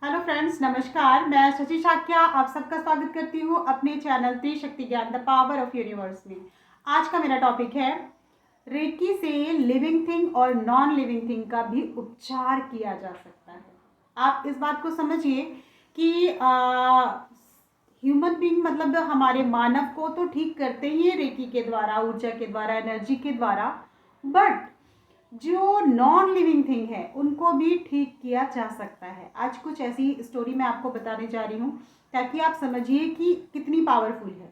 Hello friends, नमस्कार। मैं शशि शाक्या आप सबका स्वागत करती हूँ अपने चैनल त्रिशक्ति ज्ञान द पावर ऑफ यूनिवर्स में। आज का मेरा टॉपिक है रेकी से लिविंग थिंग और नॉन लिविंग थिंग का भी उपचार किया जा सकता है। आप इस बात को समझिए कि ह्यूमन बीइंग मतलब हमारे मानव को तो ठीक करते ही है रेकी के द्वारा, ऊर्जा के द्वारा, एनर्जी के द्वारा, बट जो नॉन लिविंग थिंग है उनको भी ठीक किया जा सकता है। आज कुछ ऐसी स्टोरी मैं आपको बताने जा रही हूँ ताकि आप समझिए कि कितनी पावरफुल है।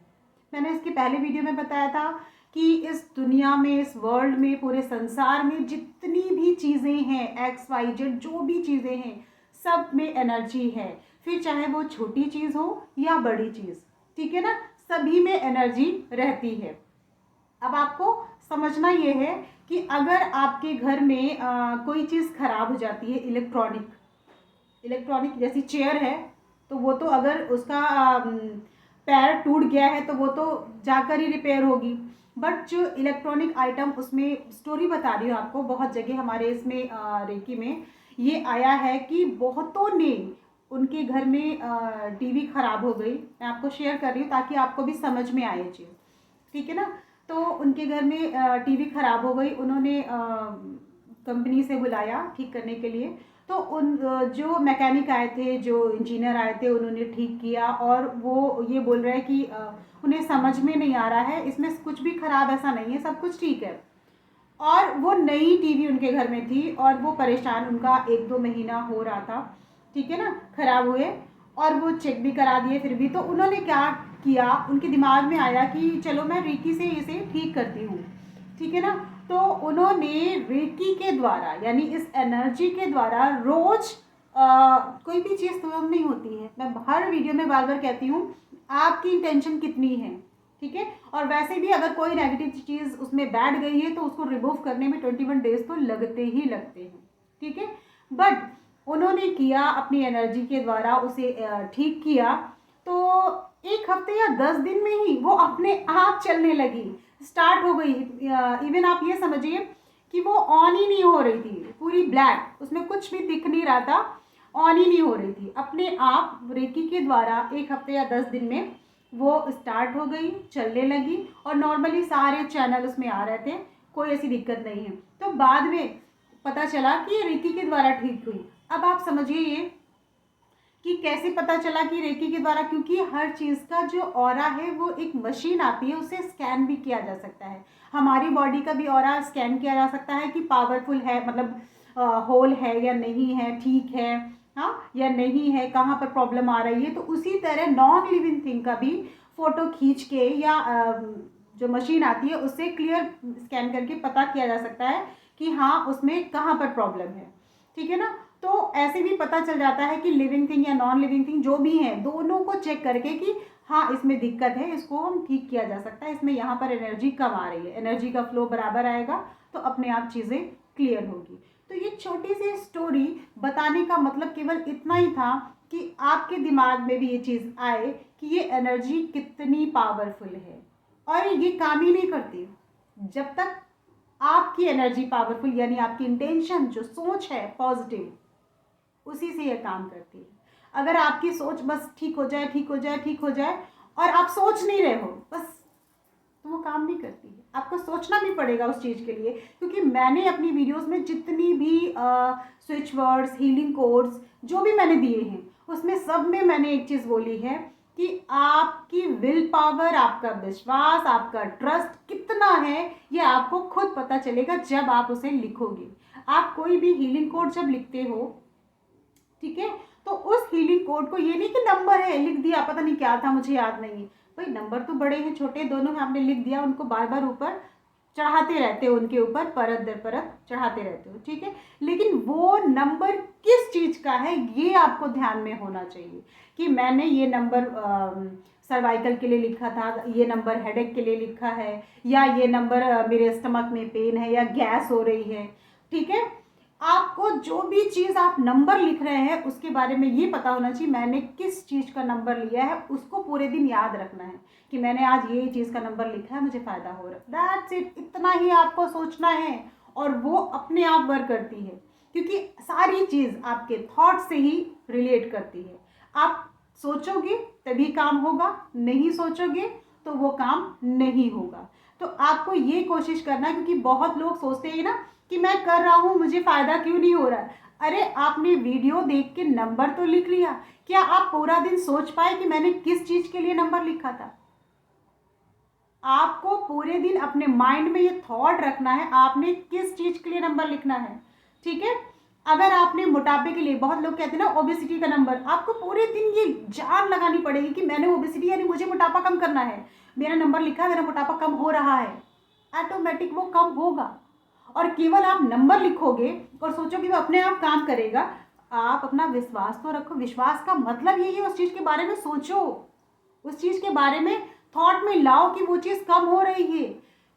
मैंने इसके पहले वीडियो में बताया था कि इस दुनिया में, इस वर्ल्ड में, पूरे संसार में जितनी भी चीज़ें हैं, एक्स वाई जेड जो भी चीज़ें हैं, सब में एनर्जी है। फिर चाहे वो छोटी चीज़ हो या बड़ी चीज़, ठीक है ना, सभी में एनर्जी रहती है। अब आपको समझना ये है कि अगर आपके घर में कोई चीज़ खराब हो जाती है, इलेक्ट्रॉनिक जैसी चेयर है, तो वो तो अगर उसका पैर टूट गया है तो वो तो जाकर ही रिपेयर होगी। बट जो इलेक्ट्रॉनिक आइटम, उसमें स्टोरी बता रही हूँ आपको, बहुत जगह हमारे इसमें रेकी में ये आया है कि बहुतों ने उनके घर में टीवी खराब हो गई। मैं आपको शेयर कर रही हूँ ताकि आपको भी समझ में आए चीज़, ठीक है ना। तो उनके घर में टीवी ख़राब हो गई, उन्होंने कंपनी से बुलाया ठीक करने के लिए। तो उन जो मैकेनिक आए थे, जो इंजीनियर आए थे, उन्होंने ठीक किया और वो ये बोल रहे हैं कि उन्हें समझ में नहीं आ रहा है, इसमें कुछ भी ख़राब ऐसा नहीं है, सब कुछ ठीक है। और वो नई टीवी उनके घर में थी और वो परेशान, उनका 1-2 महीना हो रहा था, ठीक है ना, ख़राब हुए। और वो चेक भी करा दिए, फिर भी तो उन्होंने क्या किया, उनके दिमाग में आया कि चलो मैं रेकी से इसे ठीक करती हूँ, ठीक है ना। तो उन्होंने रेकी के द्वारा, यानी इस एनर्जी के द्वारा, रोज कोई भी चीज़ तुरंत नहीं होती है। मैं हर वीडियो में बार बार कहती हूँ आपकी इंटेंशन कितनी है, ठीक है। और वैसे भी अगर कोई नेगेटिव चीज़ उसमें बैठ गई है तो उसको रिमूव करने में 21 डेज तो लगते ही लगते हैं, ठीक है। बट उन्होंने किया, अपनी एनर्जी के द्वारा उसे ठीक किया, तो 1 हफ्ते या 10 दिन में ही वो अपने आप चलने लगी, स्टार्ट हो गई। इवन आप ये समझिए कि वो ऑन ही नहीं हो रही थी, पूरी ब्लैक, उसमें कुछ भी दिख नहीं रहा था, ऑन ही नहीं हो रही थी, अपने आप रेकी के द्वारा 1 हफ्ते या 10 दिन में वो स्टार्ट हो गई, चलने लगी। और नॉर्मली सारे चैनल उसमें आ रहे थे, कोई ऐसी दिक्कत नहीं है। तो बाद में पता चला कि ये रेकी के द्वारा ठीक हुई। अब आप समझिए ये कि कैसे पता चला कि रेकी के द्वारा, क्योंकि हर चीज़ का जो ऑरा है वो एक मशीन आती है, उसे स्कैन भी किया जा सकता है। हमारी बॉडी का भी ऑरा स्कैन किया जा सकता है कि पावरफुल है, मतलब होल है या नहीं है, ठीक है, हाँ या नहीं है, कहाँ पर प्रॉब्लम आ रही है। तो उसी तरह नॉन लिविंग थिंग का भी फ़ोटो खींच के या जो मशीन आती है उससे क्लियर स्कैन करके पता किया जा सकता है कि हाँ उसमें कहाँ पर प्रॉब्लम है, ठीक है ना। तो ऐसे भी पता चल जाता है कि लिविंग थिंग या नॉन लिविंग थिंग जो भी है, दोनों को चेक करके कि हाँ इसमें दिक्कत है, इसको हम ठीक किया जा सकता है, इसमें यहाँ पर एनर्जी कम आ रही है, एनर्जी का फ्लो बराबर आएगा तो अपने आप चीज़ें क्लियर होगी। तो ये छोटी सी स्टोरी बताने का मतलब केवल इतना ही था कि आपके दिमाग में भी ये चीज़ आए कि ये एनर्जी कितनी पावरफुल है। और ये काम ही नहीं करती जब तक आपकी एनर्जी पावरफुल, यानी आपकी इंटेंशन, जो सोच है पॉजिटिव, उसी से ये काम करती है। अगर आपकी सोच बस ठीक हो जाए, ठीक हो जाए, ठीक हो जाए, और आप सोच नहीं रहे हो बस, तो वो काम नहीं करती है। आपको सोचना भी पड़ेगा उस चीज़ के लिए, क्योंकि मैंने अपनी वीडियोस में जितनी भी स्विच वर्ड्स, हीलिंग कोड्स जो भी मैंने दिए हैं, उसमें सब में मैंने एक चीज़ बोली है कि आपकी विल पावर, आपका विश्वास, आपका ट्रस्ट कितना है, ये आपको खुद पता चलेगा जब आप उसे लिखोगे। आप कोई भी हीलिंग कोड जब लिखते हो, ठीक है, तो उस हीलिंग कोड को, ये नहीं कि नंबर है लिख दिया, पता नहीं क्या था मुझे याद नहीं है, भाई नंबर तो बड़े हैं छोटे दोनों हैं, आपने लिख दिया, उनको बार बार ऊपर चढ़ाते रहते हो, उनके ऊपर परत दर परत चढ़ाते रहते हो, ठीक है। लेकिन वो नंबर किस चीज़ का है ये आपको ध्यान में होना चाहिए कि मैंने ये नंबर सर्वाइकल के लिए लिखा था, ये नंबर हेडेक के लिए लिखा है, या ये नंबर मेरे स्टमक में पेन है या गैस हो रही है, ठीक है। आपको जो भी चीज़ आप नंबर लिख रहे हैं उसके बारे में ये पता होना चाहिए मैंने किस चीज़ का नंबर लिया है, उसको पूरे दिन याद रखना है कि मैंने आज ये चीज़ का नंबर लिखा है, मुझे फ़ायदा हो रहा है, दैट्स इट, इतना ही आपको सोचना है और वो अपने आप वर्क करती है। क्योंकि सारी चीज़ आपके थॉट से ही रिलेट करती है। आप सोचोगे तभी काम होगा, नहीं सोचोगे तो वो काम नहीं होगा। तो आपको ये कोशिश करना है, क्योंकि बहुत लोग सोचते हैं ना कि मैं कर रहा हूँ, मुझे फ़ायदा क्यों नहीं हो रहा है। अरे आपने वीडियो देख के नंबर तो लिख लिया, क्या आप पूरा दिन सोच पाए कि मैंने किस चीज़ के लिए नंबर लिखा था? आपको पूरे दिन अपने माइंड में ये थॉट रखना है आपने किस चीज़ के लिए नंबर लिखना है, ठीक है। अगर आपने मोटापे के लिए, बहुत लोग कहते हैं ना ओबेसिटी का नंबर, आपको पूरे दिन ये जान लगानी पड़ेगी कि मैंने ओबेसिटी यानी मुझे मोटापा कम करना है, मेरा नंबर लिखा है, मेरा मोटापा कम हो रहा है, ऑटोमेटिक वो कम होगा। और केवल आप नंबर लिखोगे और सोचोगे वो अपने आप काम करेगा, आप अपना विश्वास तो रखो। विश्वास का मतलब यही है उस चीज़ के बारे में सोचो, उस चीज़ के बारे में थॉट में लाओ कि वो चीज़ कम हो रही है,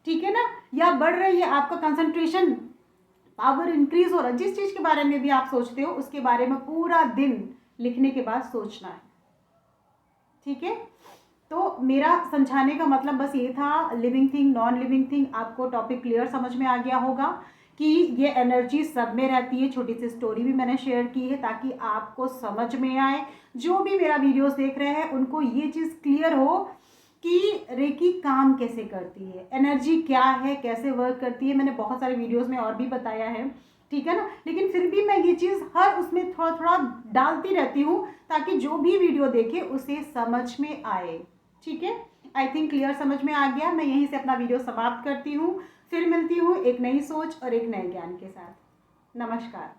ठीक है ना, या बढ़ रही है, आपका कंसंट्रेशन पावर इंक्रीज हो रहा है। जिस चीज़ के बारे में भी आप सोचते हो उसके बारे में पूरा दिन लिखने के बाद सोचना है, ठीक है। तो मेरा समझाने का मतलब बस ये था, living thing non living thing. आपको टॉपिक क्लियर समझ में आ गया होगा कि ये एनर्जी सब में रहती है। छोटी सी स्टोरी भी मैंने शेयर की है ताकि आपको समझ में आए, जो भी मेरा वीडियोस देख रहे हैं उनको ये चीज़ क्लियर हो कि रेकी काम कैसे करती है, एनर्जी क्या है, कैसे वर्क करती है। मैंने बहुत सारे वीडियोस में और भी बताया है, ठीक है ना, लेकिन फिर भी मैं ये चीज़ हर उसमें थोड़ा थोड़ा डालती रहती हूँ ताकि जो भी वीडियो देखे उसे समझ में आए, ठीक है। आई थिंक क्लियर समझ में आ गया। मैं यहीं से अपना वीडियो समाप्त करती हूँ, फिर मिलती हूँ एक नई सोच और एक नए ज्ञान के साथ। नमस्कार।